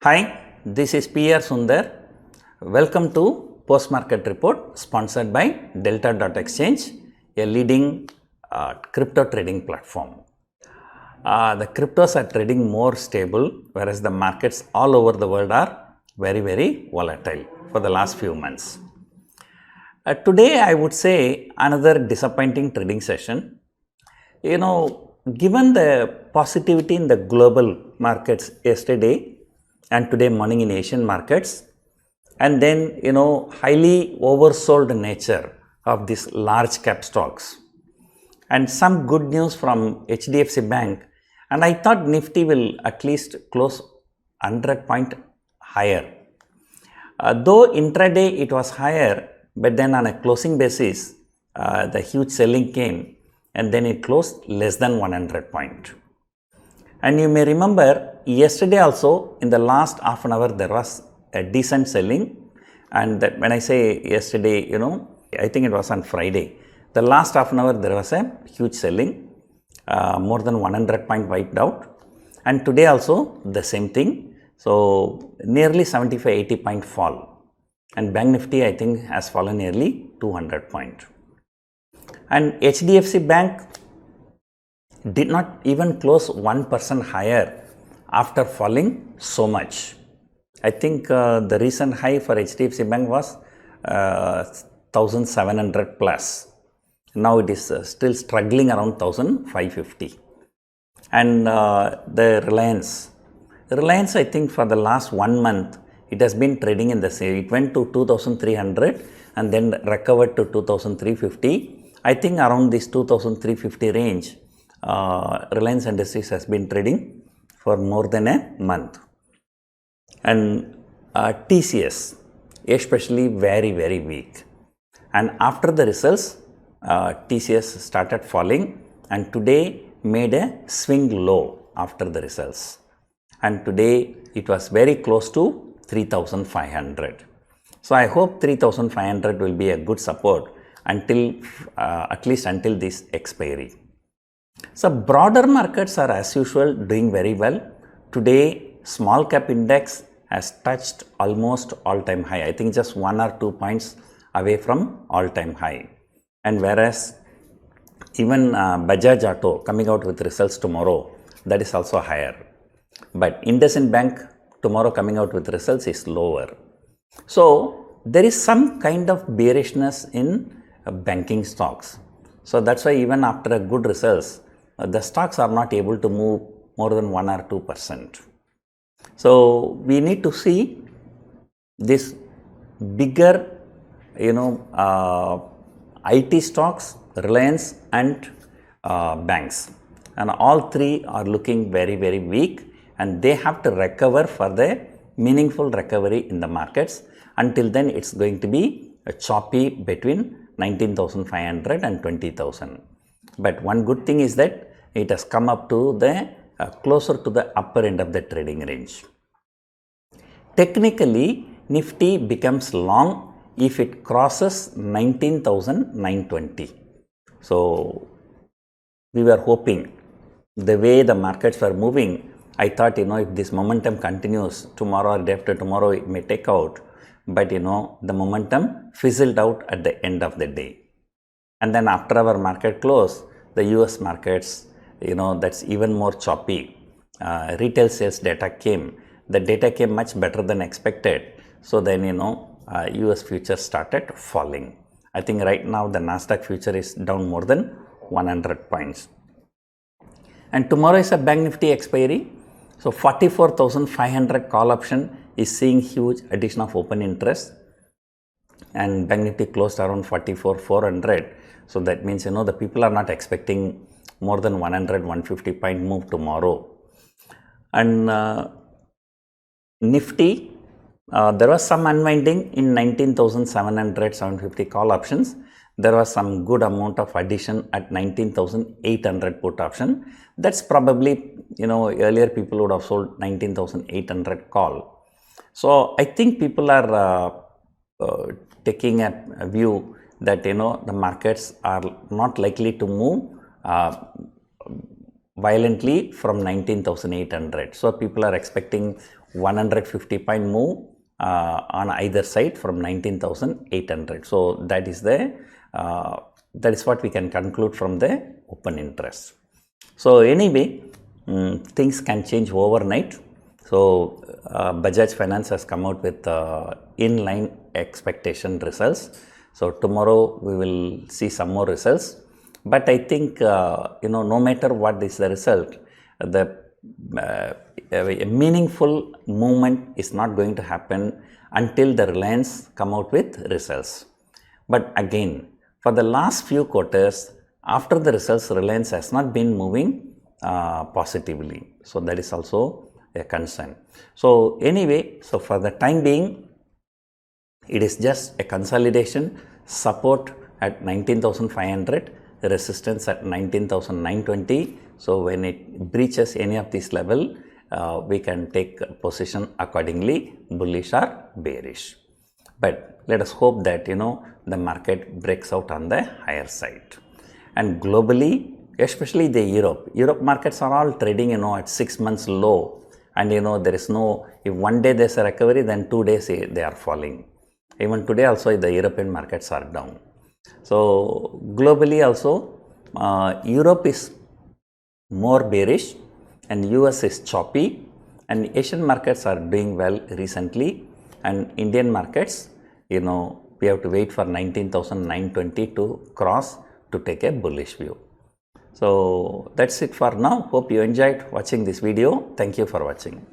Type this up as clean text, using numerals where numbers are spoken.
Hi, this is PR Sundar. Welcome to Post Market Report sponsored by Delta.exchange, a leading crypto trading platform. The cryptos are trading more stable, whereas the markets all over the world are very volatile for the last few months. Today I would say another disappointing trading session. Given the positivity in the global markets yesterday and today morning in Asian markets, and then highly oversold nature of these large cap stocks, and some good news from HDFC Bank, and I thought Nifty will at least close 100 point higher. Though intraday it was higher, but then on a closing basis, the huge selling came and then it closed less than 100 point. And you may remember yesterday also in the last half an hour there was a decent selling, and when I say yesterday, I think it was on Friday. The last half an hour there was a huge selling, more than 100 point wiped out, and today also the same thing. So nearly 75-80 point fall, and Bank Nifty I think has fallen nearly 200 point. And HDFC Bank did not even close 1% higher after falling so much. I think the recent high for HDFC Bank was 1700 plus. Now it is still struggling around 1550. And the Reliance I think for the last 1 month it has been trading in the same. It went to 2300 and then recovered to 2350. I think around this 2350 range, Reliance Industries has been trading for more than a month. And TCS especially very weak, and after the results TCS started falling and today made a swing low after the results, and today it was very close to 3500. So I hope 3500 will be a good support until at least until this expiry. So broader markets are as usual doing very well. Today small cap index has touched almost all-time high. I think just 1 or 2 points away from all-time high. And whereas even Bajaj Auto coming out with results tomorrow, that is also higher. But IndusInd Bank tomorrow coming out with results is lower. So there is some kind of bearishness in banking stocks. So that's why even after a good results, the stocks are not able to move more than 1 or 2%. So we need to see this bigger, IT stocks, Reliance and banks, and all three are looking very weak, and they have to recover for the meaningful recovery in the markets. Until then it's going to be a choppy between 19,500 and 20,000. But one good thing is that it has come up to the closer to the upper end of the trading range. Technically, Nifty becomes long if it crosses 19,920. So we were hoping, the way the markets were moving, I thought if this momentum continues tomorrow or day after tomorrow it may take out, but the momentum fizzled out at the end of the day. And then after our market close, the US markets, that's even more choppy. Retail sales data came. The data came much better than expected. So then, US futures started falling. I think right now the Nasdaq future is down more than 100 points. And tomorrow is a Bank Nifty expiry. So 44,500 call option is seeing huge addition of open interest. And Bank Nifty closed around 44,400. So that means, the people are not expecting more than 100-150 point move tomorrow. And Nifty, there was some unwinding in 19,700-750 call options. There was some good amount of addition at 19,800 put option. That's probably, earlier people would have sold 19,800 call. So I think people are taking a view that the markets are not likely to move violently from 19,800. So people are expecting 150 point move on either side from 19,800. So that is what we can conclude from the open interest. So anyway, things can change overnight. So Bajaj Finance has come out with in-line expectation results. So tomorrow we will see some more results. But I think no matter what is the result, the a meaningful movement is not going to happen until the Reliance come out with results. But again, for the last few quarters, after the results, Reliance has not been moving positively. So that is also a concern. So anyway, so for the time being, it is just a consolidation, support at 19,500, resistance at 19,920. So when it breaches any of this level, we can take position accordingly, bullish or bearish. But let us hope that the market breaks out on the higher side. And globally, especially the Europe markets are all trading at 6 months low, and there is no, if one day there's a recovery, then 2 days they are falling. Even today also the European markets are down. So globally also Europe is more bearish and US is choppy, and Asian markets are doing well recently, and Indian markets, we have to wait for 19,920 to cross to take a bullish view. So that's it for now. Hope you enjoyed watching this video. Thank you for watching.